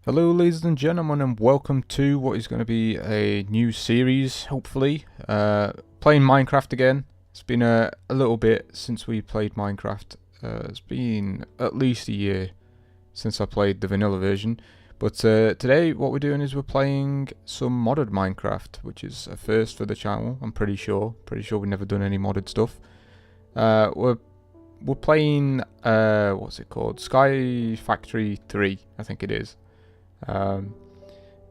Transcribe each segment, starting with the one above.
Hello ladies and gentlemen, and welcome to what is going to be a new series, hopefully. Playing Minecraft again. It's been a little bit since we played Minecraft. It's been at least a year since I played the vanilla version. But today what we're doing is we're playing some modded Minecraft, which is a first for the channel, I'm pretty sure. Pretty sure we've never done any modded stuff. We're playing, what's it called? Sky Factory 3, I think it is.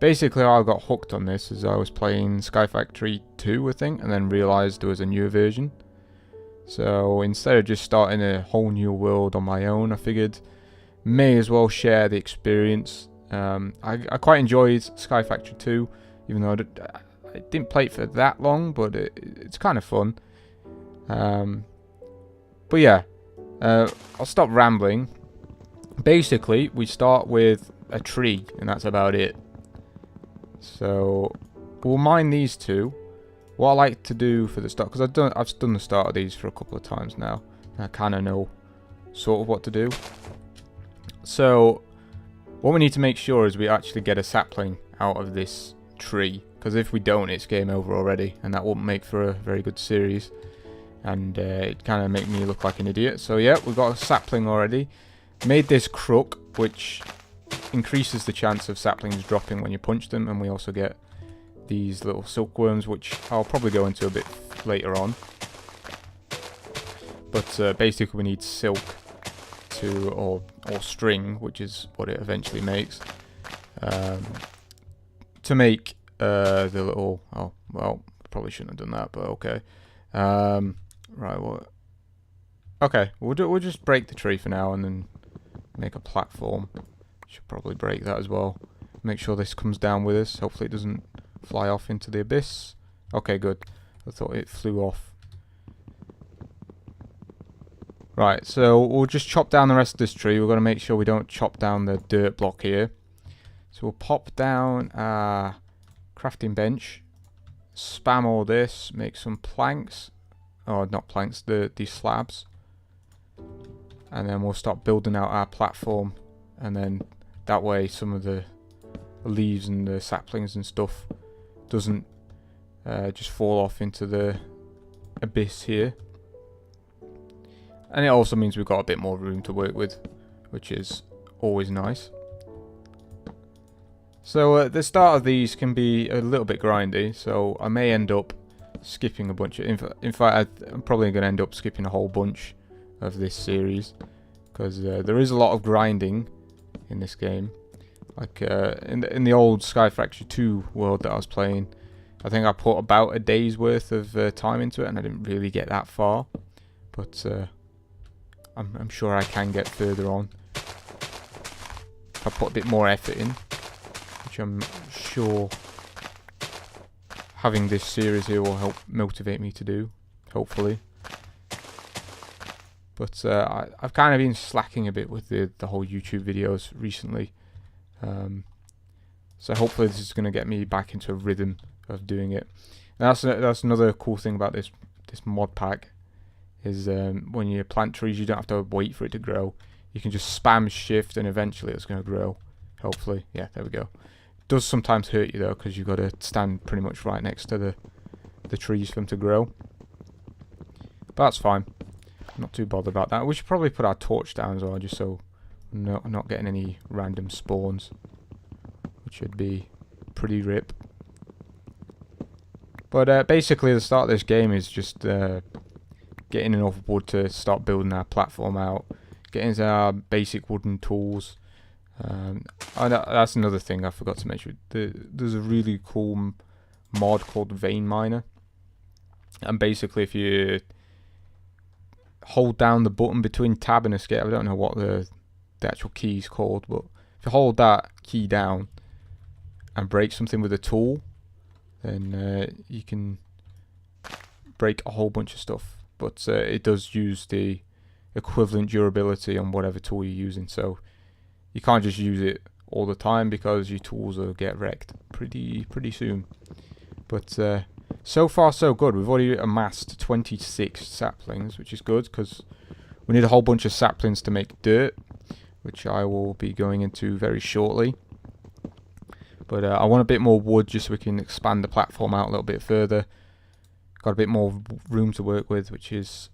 Basically how I got hooked on this is I was playing Sky Factory 2, I think, and then realised there was a newer version. So instead of just starting a whole new world on my own, I figured may as well share the experience. I quite enjoyed Sky Factory 2, even though I didn't play it for that long, but it's kind of fun. But yeah, I'll stop rambling. Basically, we start with a tree, and that's about it. So we'll mine these two. What I like to do for the start, because I've done the start of these for a couple of times now, and I kind of know sort of what to do. So what we need to make sure is we actually get a sapling out of this tree, because if we don't, it's game over already, and that won't make for a very good series, and it kind of make me look like an idiot. So yeah, we've got a sapling already. Made this crook, which increases the chance of saplings dropping when you punch them, and we also get these little silkworms, which I'll probably go into a bit later on. But basically we need silk to, or string, which is what it eventually makes, to make the little, oh well, probably shouldn't have done that, but okay. Right, what? Okay, we'll just break the tree for now and then make a platform. Should probably break that as well. Make sure this comes down with us. Hopefully it doesn't fly off into the abyss. Okay, good. I thought it flew off. Right, so we'll just chop down the rest of this tree. We're going to make sure we don't chop down the dirt block here. So we'll pop down our crafting bench. Spam all this. Make some planks. Oh, not planks. These slabs. And then we'll start building out our platform. And then that way some of the leaves and the saplings and stuff doesn't just fall off into the abyss here. And it also means we've got a bit more room to work with, which is always nice. So the start of these can be a little bit grindy, so I may end up skipping a bunch of... In fact, I'm probably going to end up skipping a whole bunch of this series, because there is a lot of grinding in this game. Like in the old Sky Factory 2 world that I was playing, I think I put about a day's worth of time into it, and I didn't really get that far. But I'm sure I can get further on if I put a bit more effort in, which I'm sure having this series here will help motivate me to do, hopefully. But I've kind of been slacking a bit with the whole YouTube videos recently. So hopefully this is going to get me back into a rhythm of doing it. And that's another cool thing about this mod pack, is when you plant trees, you don't have to wait for it to grow. You can just spam shift and eventually it's going to grow. Hopefully. Yeah, there we go. It does sometimes hurt you though, because you've got to stand pretty much right next to the trees for them to grow. But that's fine. Not too bothered about that. We should probably put our torch down as well, just so we're not getting any random spawns, which would be pretty rip. But basically the start of this game is just getting enough wood to start building our platform out, getting our basic wooden tools. That's another thing I forgot to mention. There's a really cool mod called Vein Miner, and basically if you hold down the button between tab and escape, I don't know what the actual key is called, but if you hold that key down and break something with a tool, then you can break a whole bunch of stuff. But it does use the equivalent durability on whatever tool you're using, so you can't just use it all the time, because your tools will get wrecked pretty soon. But so far so good. We've already amassed 26 saplings, which is good, because we need a whole bunch of saplings to make dirt, which I will be going into very shortly. But I want a bit more wood just so we can expand the platform out a little bit further. Got a bit more room to work with, which is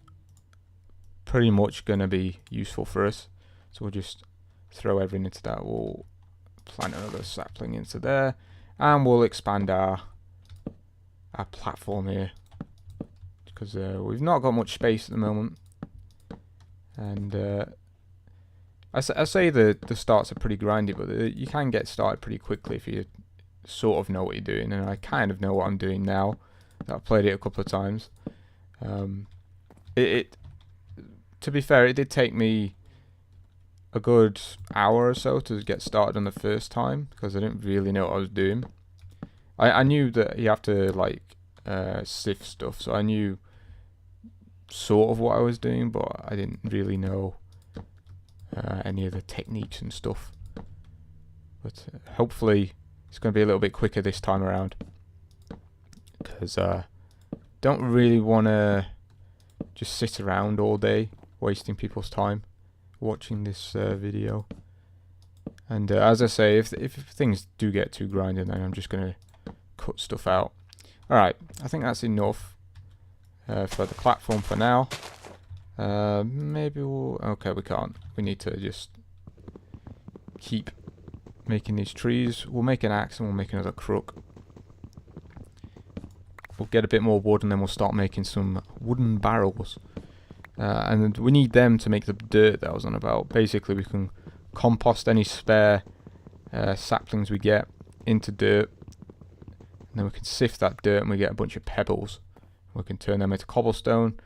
pretty much going to be useful for us. So we'll just throw everything into that. We'll plant another sapling into there, and we'll expand our platform here, because we've not got much space at the moment. And I say the starts are pretty grindy, but you can get started pretty quickly if you sort of know what you're doing, and I kind of know what I'm doing now. I've played it a couple of times. To be fair, it did take me a good hour or so to get started on the first time, because I didn't really know what I was doing. I knew that you have to like sift stuff, so I knew sort of what I was doing, but I didn't really know any of the techniques and stuff. But hopefully it's going to be a little bit quicker this time around, because don't really want to just sit around all day wasting people's time watching this video. And as I say, if things do get too grinding, then I'm just going to cut stuff out. Alright, I think that's enough for the platform for now. Maybe we'll... Okay, we can't. We need to just keep making these trees. We'll make an axe and we'll make another crook. We'll get a bit more wood and then we'll start making some wooden barrels. And we need them to make the dirt that I was on about. Basically, we can compost any spare saplings we get into dirt. And then we can sift that dirt and we get a bunch of pebbles. We can turn them into cobblestone.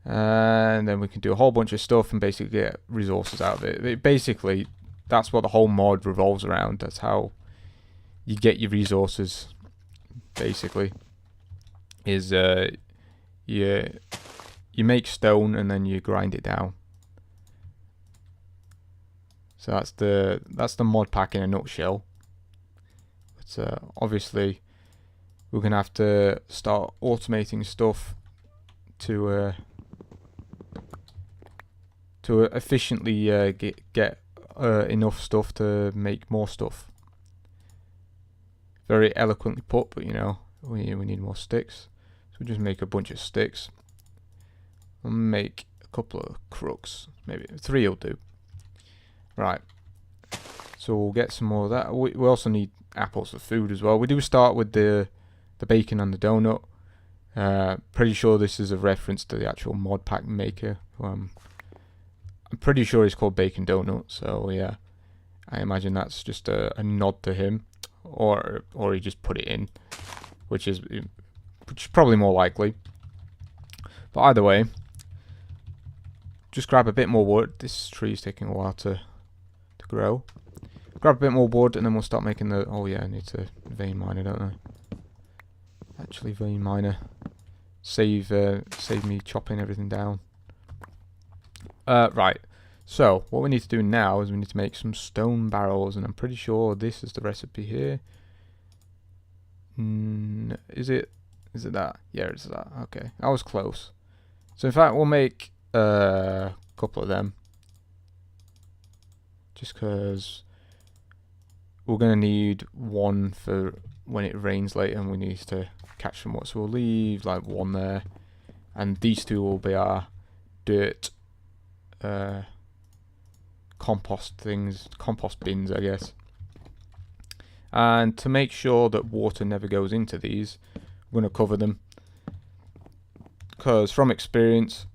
And then we can do a whole bunch of stuff and basically get resources out of it. Basically, that's what the whole mod revolves around. That's how you get your resources, basically. Is you make stone and then you grind it down. So that's the mod pack in a nutshell. But obviously we're gonna have to start automating stuff to efficiently get enough stuff to make more stuff. Very eloquently put, but you know, we need more sticks. So we'll just make a bunch of sticks. We'll make a couple of crooks, maybe 3 will do. Right, so we'll get some more of that. We also need apples for food as well. We do start with the bacon and the donut. Pretty sure this is a reference to the actual mod pack maker. I'm pretty sure he's called Bacon Donut, so yeah, I imagine that's just a nod to him, or he just put it in, which is probably more likely. But either way, just grab a bit more wood. This tree is taking a while to grow. Grab a bit more wood and then we'll start making the... Oh yeah, I need to vein miner, don't I? Actually, vein miner. Save me chopping everything down. Right, so what we need to do now is we need to make some stone barrels, and I'm pretty sure this is the recipe here. Is it that? Yeah, it's that. Okay, I was close. So in fact, we'll make a couple of them, just because we're going to need one for when it rains later and we need to catch some water. So we'll leave like one there, and these two will be our dirt compost bins, I guess. And to make sure that water never goes into these, we're going to cover them, because from experience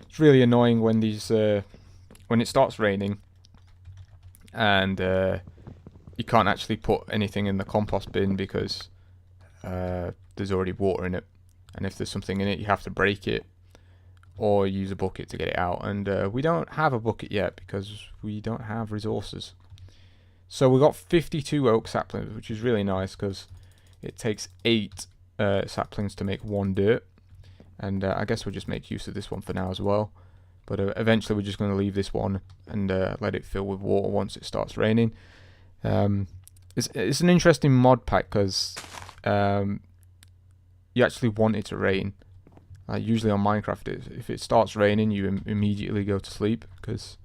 it's really annoying when these when it starts raining and you can't actually put anything in the compost bin because there's already water in it, and if there's something in it you have to break it or use a bucket to get it out, and we don't have a bucket yet because we don't have resources. So we got 52 oak saplings, which is really nice because it takes 8 saplings to make 1 dirt, and I guess we'll just make use of this one for now as well. But eventually we're just going to leave this one and let it fill with water once it starts raining. It's an interesting mod pack because you actually want it to rain. Usually on Minecraft, if it starts raining, you immediately go to sleep because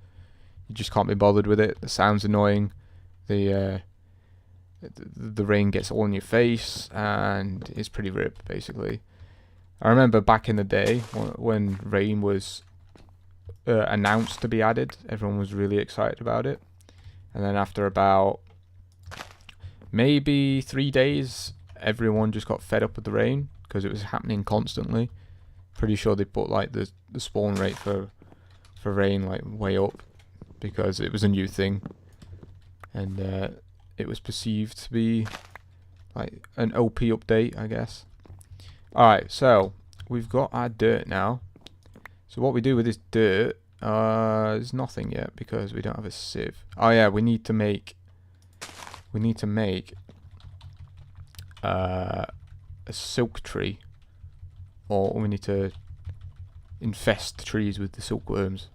you just can't be bothered with it. The sound's annoying. The the rain gets all in your face, and it's pretty rip, basically. I remember back in the day when rain was announced to be added, everyone was really excited about it. And then after about maybe 3 days, everyone just got fed up with the rain because it was happening constantly. Pretty sure they put like the spawn rate for rain like way up because it was a new thing, and it was perceived to be like an OP update, I guess. Alright, so we've got our dirt now. So what we do with this dirt is nothing yet because we don't have a sieve. Oh yeah, we need to make a silk tree, or we need to infest the trees with the silkworms.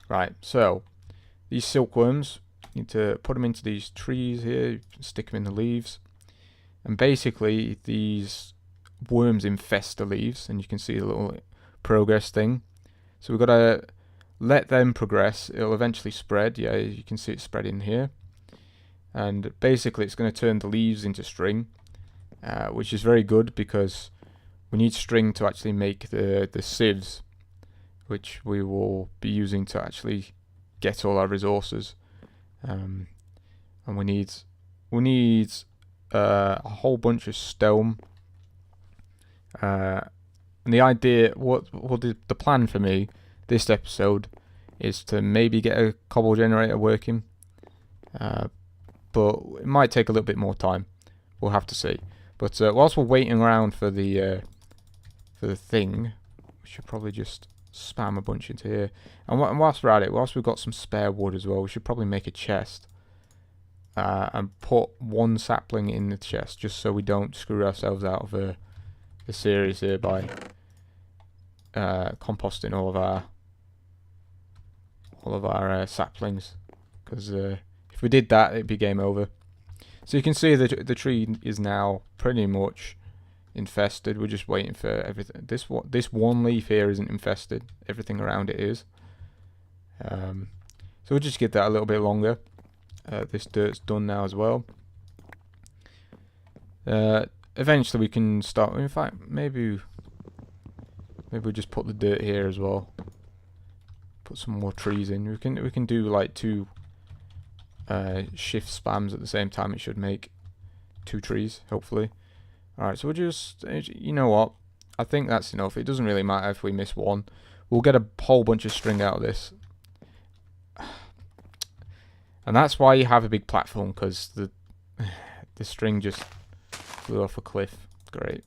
Right, so these silkworms, you need to put them into these trees here, stick them in the leaves, and basically these worms infest the leaves, and you can see the little progress thing. So we've got to let them progress. It'll eventually spread. Yeah, you can see it spreading here, and basically it's going to turn the leaves into string, which is very good because we need string to actually make the sieves, which we will be using to actually get all our resources. And we need a whole bunch of stone. And the idea, the plan for me this episode is to maybe get a cobble generator working, but it might take a little bit more time. We'll have to see. But whilst we're waiting around for the thing, we should probably just spam a bunch into here. And whilst we're at it, whilst we've got some spare wood as well, we should probably make a chest and put one sapling in the chest, just so we don't screw ourselves out of the series here by composting all of our saplings, because if we did that, it'd be game over. So you can see that the tree is now pretty much infested. We're just waiting for everything. This one leaf here isn't infested. Everything around it is. So we'll just give that a little bit longer. This dirt's done now as well. Eventually we can start. In fact, maybe we'll just put the dirt here as well. Put some more trees in. We can do like 2 shift spams at the same time. It should make 2 trees, hopefully. Alright, so we'll just, you know what, I think that's enough. It doesn't really matter if we miss one. We'll get a whole bunch of string out of this. And that's why you have a big platform, because the string just flew off a cliff. Great.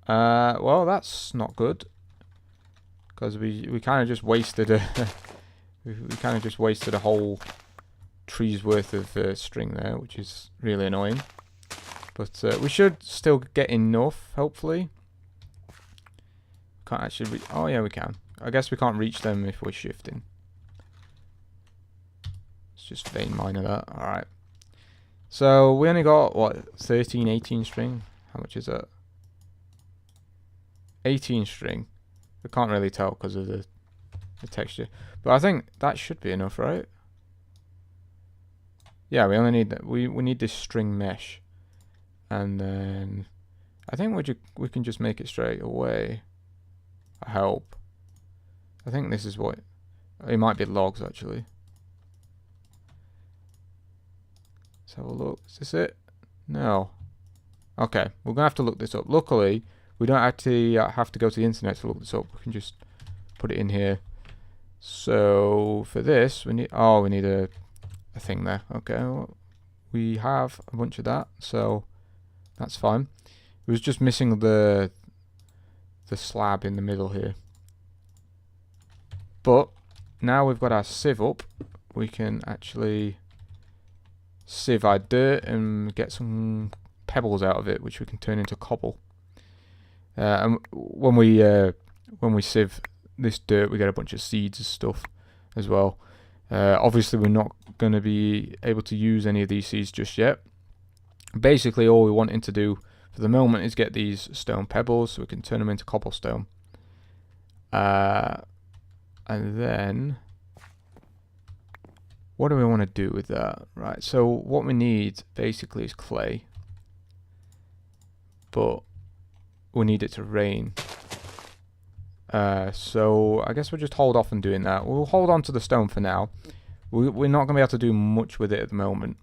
Well, that's not good, because we kind of just wasted a whole tree's worth of string there, which is really annoying. But we should still get enough, hopefully. Can't actually oh yeah, we can. I guess we can't reach them if we're shifting. Let's just vein miner that. Alright. So we only got, what, 13, 18 string? How much is that? 18 string. We can't really tell because of the texture. But I think that should be enough, right? Yeah, we only need that. We need this string mesh. And then I think we can just make it straight away. I hope. I think this is what it might be, logs actually. Let's have a look. Is this it? No. Okay, we're gonna have to look this up. Luckily, we don't actually have to go to the internet to look this up. We can just put it in here. So for this, we need a thing there. Okay, well, we have a bunch of that, so that's fine. It was just missing the slab in the middle here. But now we've got our sieve up, we can actually sieve our dirt and get some pebbles out of it, which we can turn into cobble. And when we sieve this dirt, we get a bunch of seeds and stuff as well. Obviously, we're not going to be able to use any of these seeds just yet. Basically, all we're wanting to do for the moment is get these stone pebbles so we can turn them into cobblestone. And then what do we want to do with that? Right, so what we need basically is clay, but we need it to rain. So I guess we'll just hold off on doing that. We'll hold on to the stone for now. We're not going to be able to do much with it at the moment.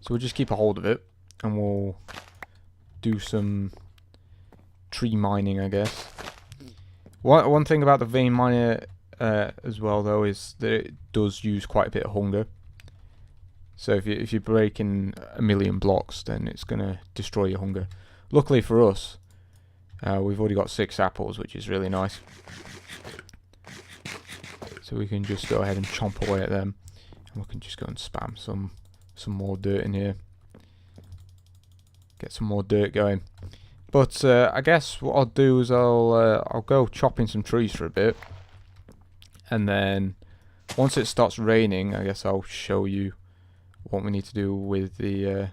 So we'll just keep a hold of it, and we'll do some tree mining, I guess. One thing about the vein miner as well, though, is that it does use quite a bit of hunger. So if you're breaking 1,000,000 blocks, then it's going to destroy your hunger. Luckily for us, we've already got 6 apples, which is really nice. So we can just go ahead and chomp away at them, and we can just go and spam some more dirt in here. Get some more dirt going. But I guess what I'll do is I'll go chopping some trees for a bit, and then once it starts raining, I guess I'll show you what we need to do with the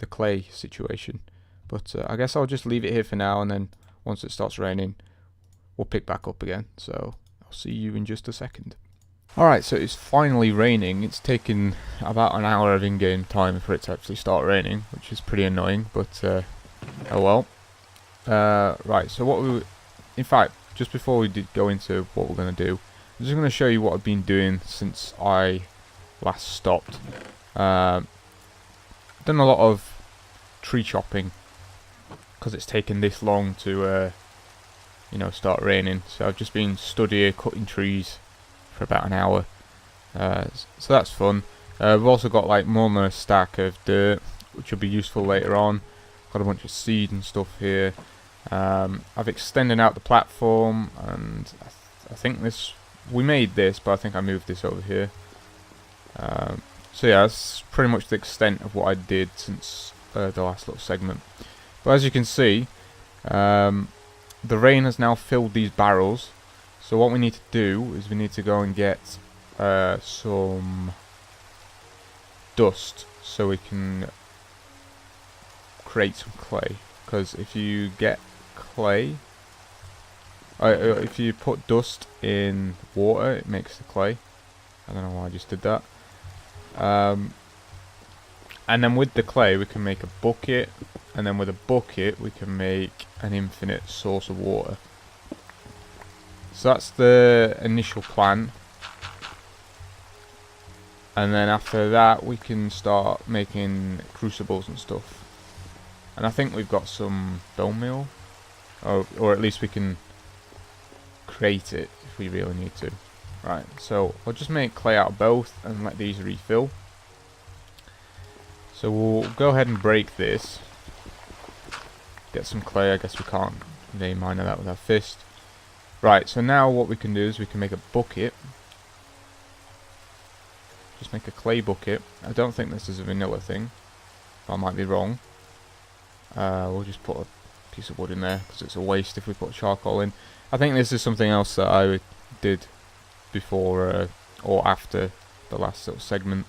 clay situation. But I guess I'll just leave it here for now, and then once it starts raining, we'll pick back up again. So I'll see you in just a second. Alright, so it's finally raining. It's taken about an hour of in-game time for it to actually start raining, which is pretty annoying, but oh well. Right, so in fact, just before we go into what we're going to do, I'm just going to show you what I've been doing since I last stopped. Done a lot of tree chopping because it's taken this long to start raining. So I've just been stood here cutting trees for about an hour, so that's fun. We've also got like more than a stack of dirt, which will be useful later on. Got a bunch of seed and stuff here. I've extended out the platform, and I think we made this, but I think I moved this over here. So yeah, that's pretty much the extent of what I did since the last little segment. But as you can see, the rain has now filled these barrels. So what we need to do is we need to go and get some dust so we can create some clay. Because if you get clay, if you put dust in water, it makes the clay. I don't know why I just did that. And then with the clay we can make a bucket, and then with a bucket we can make an infinite source of water. So that's the initial plan, and then after that we can start making crucibles and stuff. And I think we've got some bone meal, or at least we can create it if we really need to. Right, so I'll just make clay out of both and let these refill. So we'll go ahead and break this, get some clay. I guess we can't vein mine that with our fist. Right, so now what we can do is we can make a bucket. Just make a clay bucket. I don't think this is a vanilla thing, but I might be wrong. We'll just put a piece of wood in there because it's a waste if we put charcoal in. I think this is something else that I did before or after the last little segment.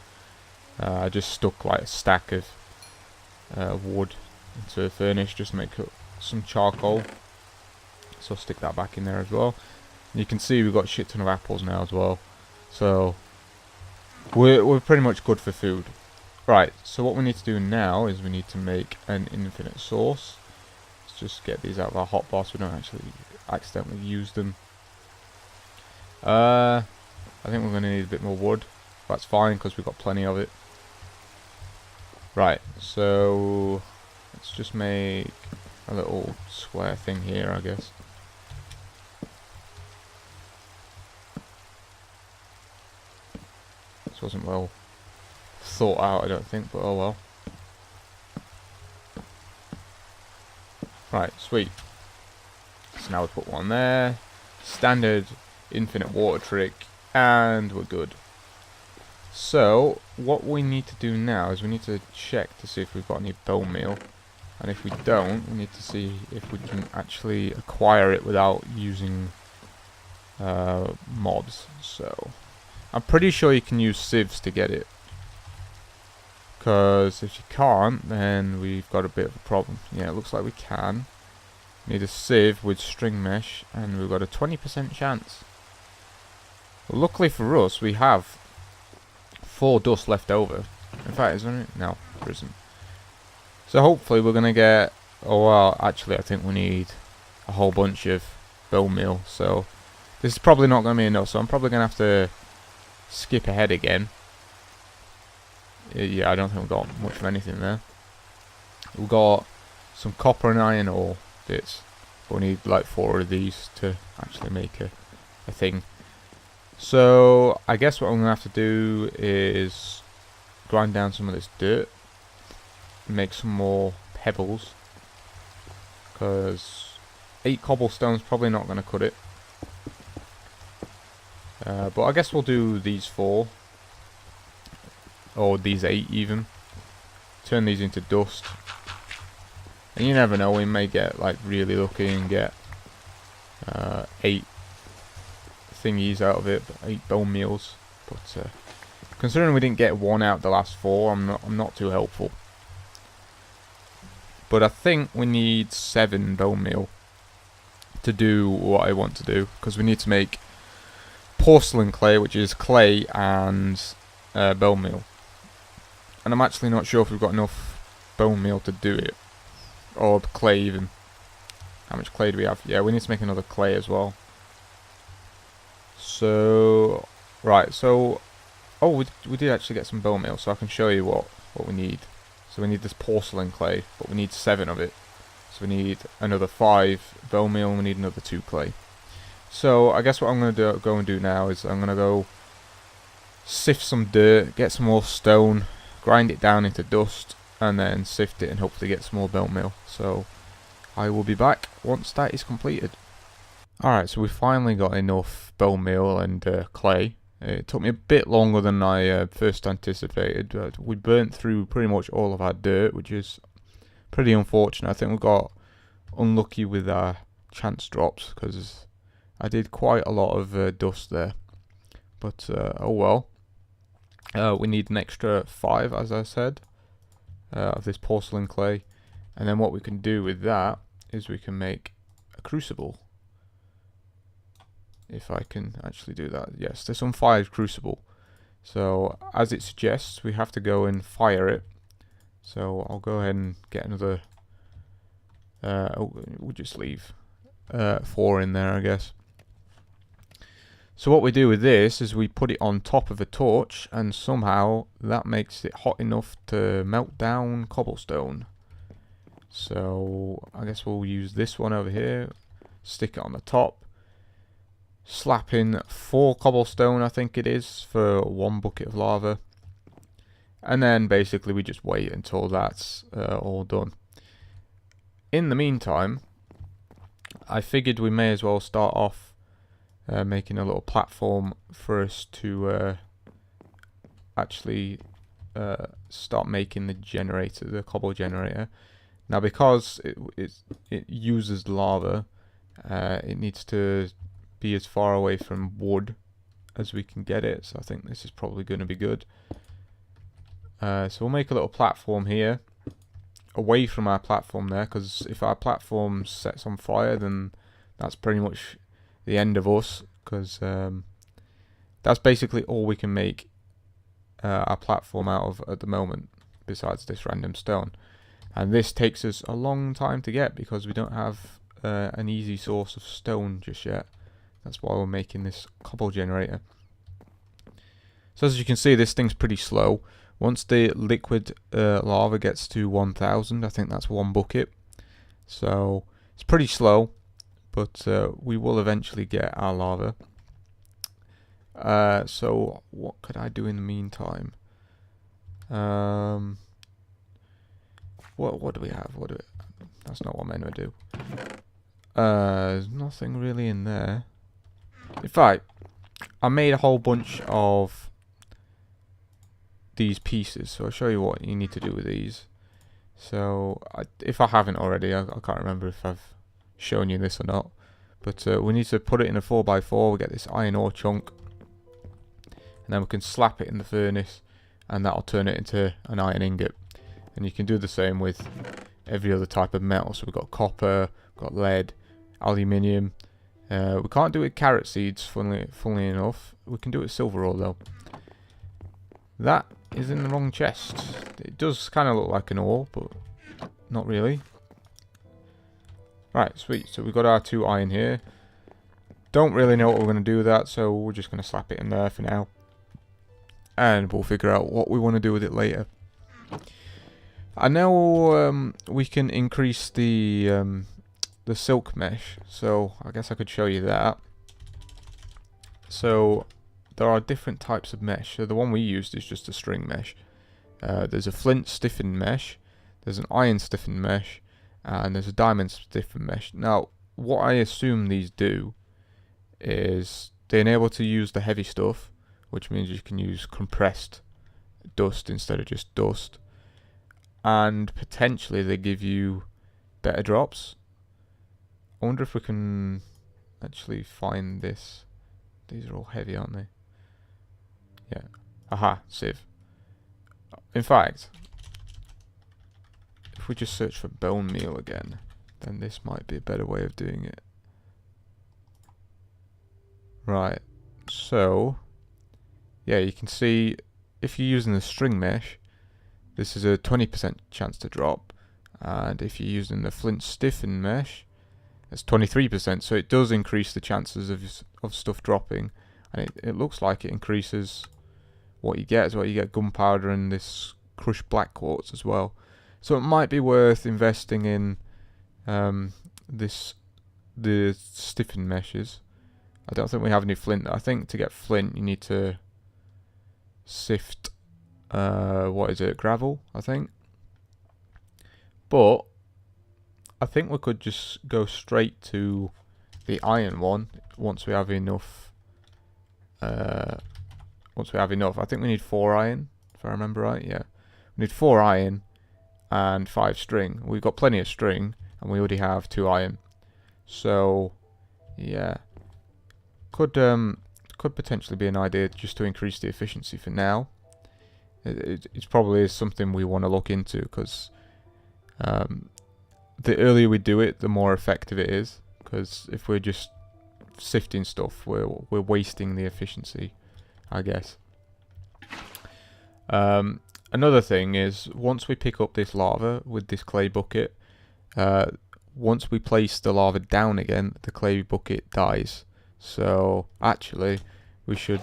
I just stuck like a stack of wood into a furnace just to make some charcoal. So I'll stick that back in there as well. And you can see we've got a shit ton of apples now as well. So we're pretty much good for food. Right, so what we need to do now is we need to make an infinite source. Let's just get these out of our hotbar so we don't actually accidentally use them. I think we're going to need a bit more wood. That's fine because we've got plenty of it. Right, so let's just make a little square thing here, I guess. This wasn't well thought out, I don't think, but oh well. Right, sweet. So now we put one there. Standard infinite water trick, and we're good. So what we need to do now is we need to check to see if we've got any bone meal, and if we don't, we need to see if we can actually acquire it without using mobs. So I'm pretty sure you can use sieves to get it, because if you can't, then we've got a bit of a problem. Yeah, it looks like we can. Need a sieve with string mesh, and we've got a 20% chance. Well, luckily for us, we have 4 dust left over. In fact, isn't it? No, there isn't. So hopefully we're going to get... Oh, well, actually I think we need a whole bunch of bone meal. So this is probably not going to be enough. So I'm probably going to have to skip ahead again. Yeah, I don't think we've got much of anything there. We've got some copper and iron ore bits. But we need like 4 of these to actually make a thing. So I guess what I'm going to have to do is grind down some of this dirt. Make some more pebbles. Because 8 cobblestone's probably not going to cut it. But I guess we'll do these 4. Or these 8 even. Turn these into dust. And you never know, we may get like really lucky and get 8 thingies out of it, 8 bone meals. But considering we didn't get 1 out the last 4, I'm not too helpful. But I think we need 7 bone meal to do what I want to do, because we need to make porcelain clay, which is clay and bone meal. And I'm actually not sure if we've got enough bone meal to do it. Or clay even. How much clay do we have? Yeah, we need to make another clay as well. So... Right, so... Oh, we did actually get some bone meal, so I can show you what we need. So we need this porcelain clay, but we need 7 of it. So we need another 5 bone meal, and we need another 2 clay. So I guess what I'm going to go and do now is I'm going to go sift some dirt, get some more stone, grind it down into dust, and then sift it and hopefully get some more bone meal. So I will be back once that is completed. Alright, so we finally got enough bone meal and clay. It took me a bit longer than I first anticipated. We burnt through pretty much all of our dirt, which is pretty unfortunate. I think we got unlucky with our chance drops, because I did quite a lot of dust there. But oh well. We need an extra 5, as I said, of this porcelain clay. And then what we can do with that is we can make a crucible. If I can actually do that. Yes, this unfired crucible. So, as it suggests, we have to go and fire it. So, I'll go ahead and get another... we'll just leave 4 in there, I guess. So what we do with this is we put it on top of a torch, and somehow that makes it hot enough to melt down cobblestone. So I guess we'll use this one over here, stick it on the top, slap in 4 cobblestone, I think it is, for 1 bucket of lava. And then basically we just wait until that's all done. In the meantime, I figured we may as well start off making a little platform for us to actually start making the generator, the cobble generator. Now, because it uses lava, it needs to be as far away from wood as we can get it. So I think this is probably going to be good. So we'll make a little platform here, away from our platform there, because if our platform sets on fire, then that's pretty much the end of us, because that's basically all we can make our platform out of at the moment, besides this random stone. And this takes us a long time to get, because we don't have an easy source of stone just yet. That's why we're making this cobble generator. So as you can see, this thing's pretty slow. Once the liquid lava gets to 1000, I think that's 1 bucket. So it's pretty slow, but we will eventually get our lava. So what could I do in the meantime? What do we have? That's not what I'm meant to do. There's nothing really in there. In fact, I made a whole bunch of these pieces, so I'll show you what you need to do with these. So if I haven't already, I can't remember if I've shown you this or not, but we need to put it in a 4x4. We get this iron ore chunk, and then we can slap it in the furnace, and that'll turn it into an iron ingot. And you can do the same with every other type of metal. So we've got copper, we've got lead, aluminium, We can't do it with carrot seeds, funnily enough. We can do it with silver ore though. That is in the wrong chest. It does kind of look like an ore, but not really. Right, sweet. So we've got our 2 iron here. Don't really know what we're going to do with that, so we're just going to slap it in there for now. And we'll figure out what we want to do with it later. I know we can increase the silk mesh, so I guess I could show you that. So there are different types of mesh. So the one we used is just a string mesh. There's a flint stiffened mesh, there's an iron stiffened mesh, and there's a diamond stiffened mesh. Now, what I assume these do is they enable to use the heavy stuff, which means you can use compressed dust instead of just dust, and potentially they give you better drops. I wonder if we can actually find this. These are all heavy, aren't they? Yeah. Aha, sieve. In fact, if we just search for bone meal again, then this might be a better way of doing it. Right, so yeah, you can see if you're using the string mesh, this is a 20% chance to drop, and if you're using the flint stiffened mesh, it's 23%. So it does increase the chances of stuff dropping, and it looks like it increases what you get as well. You get gunpowder and this crushed black quartz as well. So it might be worth investing in the stiffened meshes. I don't think we have any flint. I think to get flint you need to sift what is it, gravel, I think. But I think we could just go straight to the iron one once we have enough. I think we need 4 iron, if I remember right. Yeah, we need 4 iron and 5 string. We've got plenty of string, and we already have 2 iron. So yeah, could potentially be an idea just to increase the efficiency for now. It probably is something we want to look into, because the earlier we do it, the more effective it is. Because if we're just sifting stuff, we're wasting the efficiency, I guess. Another thing is, once we pick up this lava with this clay bucket, once we place the lava down again, the clay bucket dies. So actually, we should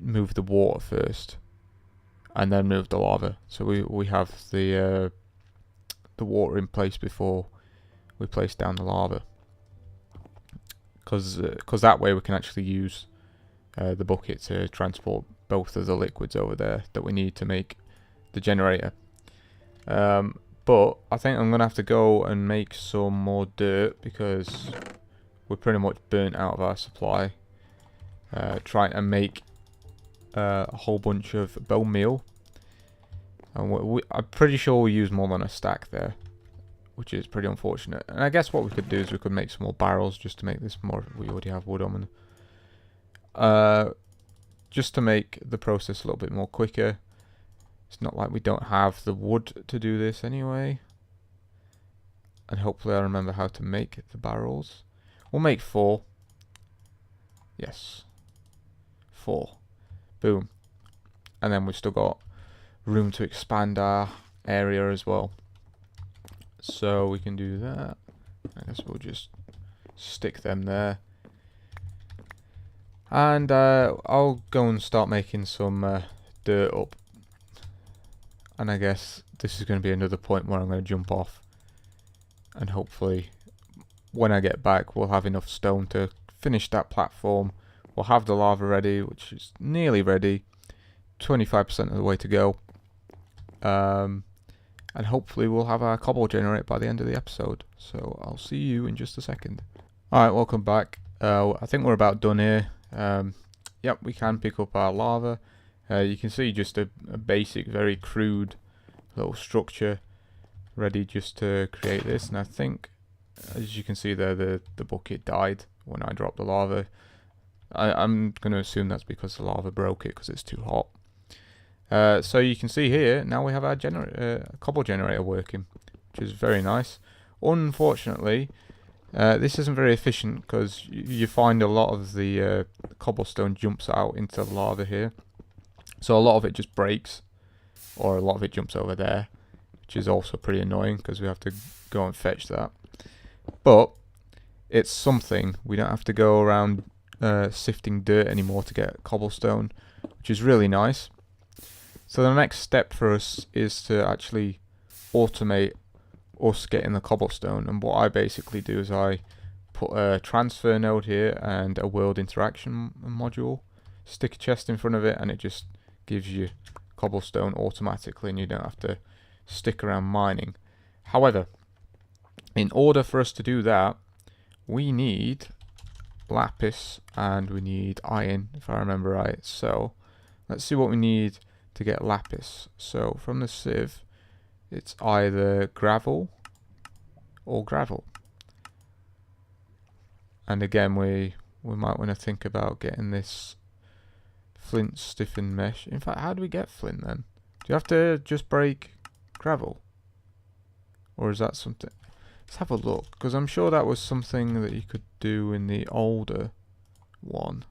move the water first, and then move the lava. So we have the water in place before we place down the lava, because that way we can actually use the bucket to transport both of the liquids over there that we need to make the generator. But I think I'm gonna have to go and make some more dirt, because we're pretty much burnt out of our supply. Trying to make a whole bunch of bone meal, and I'm pretty sure we use more than a stack there, which is pretty unfortunate. And I guess what we could do is we could make some more barrels just to make this more. We already have wood on, just to make the process a little bit more quicker. It's not like we don't have the wood to do this anyway. And hopefully I remember how to make the barrels. We'll make 4. Yes. 4. Boom. And then we've still got room to expand our area as well. So we can do that. I guess we'll just stick them there. And I'll go and start making some dirt up. And I guess this is going to be another point where I'm going to jump off. And hopefully, when I get back, we'll have enough stone to finish that platform. We'll have the lava ready, which is nearly ready. 25% of the way to go. And hopefully we'll have our cobble generator by the end of the episode. So I'll see you in just a second. Alright, welcome back. I think we're about done here. Yep, we can pick up our lava. You can see just a basic, very crude little structure ready just to create this. And I think, as you can see there, the bucket died when I dropped the lava. I'm going to assume that's because the lava broke it because it's too hot. So you can see here, now we have our cobble generator working, which is very nice. Unfortunately, This isn't very efficient because you find a lot of the cobblestone jumps out into the lava here. So a lot of it just breaks, or a lot of it jumps over there, which is also pretty annoying because we have to go and fetch that. But it's something. We don't have to go around sifting dirt anymore to get cobblestone, which is really nice. So the next step for us is to actually automate us getting the cobblestone, and what I basically do is I put a transfer node here and a world interaction module, stick a chest in front of it, and it just gives you cobblestone automatically, and you don't have to stick around mining. However, in order for us to do that, we need lapis and we need iron, if I remember right. So let's see what we need to get lapis. So from the sieve, it's either gravel or gravel. And again, we might want to think about getting this flint stiffened mesh. In fact, how do we get flint then? Do you have to just break gravel? Or is that something? Let's have a look, because I'm sure that was something that you could do in the older one.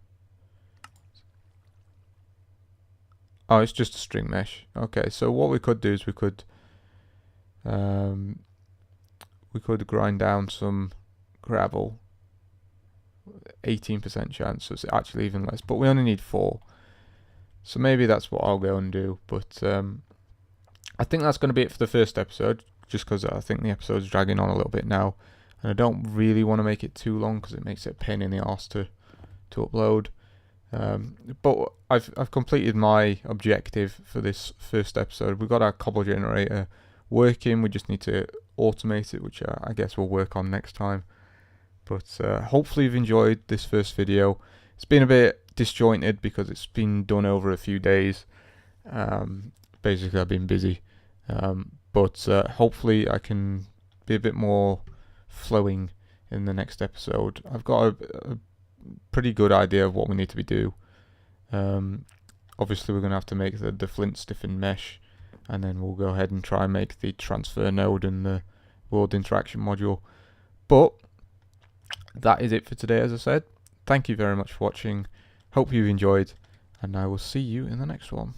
Oh, it's just a string mesh. Okay, so what we could do is we could grind down some gravel. 18% chance, so it's actually even less, but we only need 4. So maybe that's what I'll go and do. But I think that's going to be it for the first episode, just because I think the episode's dragging on a little bit now, and I don't really want to make it too long because it makes it a pain in the arse to upload. But I've completed my objective for this first episode. We've got our cobble generator working. We just need to automate it, which I guess we'll work on next time. But hopefully you've enjoyed this first video. It's been a bit disjointed because it's been done over a few days. Basically I've been busy. But hopefully I can be a bit more flowing in the next episode. I've got a pretty good idea of what we need to do. Obviously we're going to have to make the flint stiffened mesh, and then we'll go ahead and try and make the transfer node and the world interaction module. But that is it for today, as I said. Thank you very much for watching. Hope you've enjoyed, and I will see you in the next one.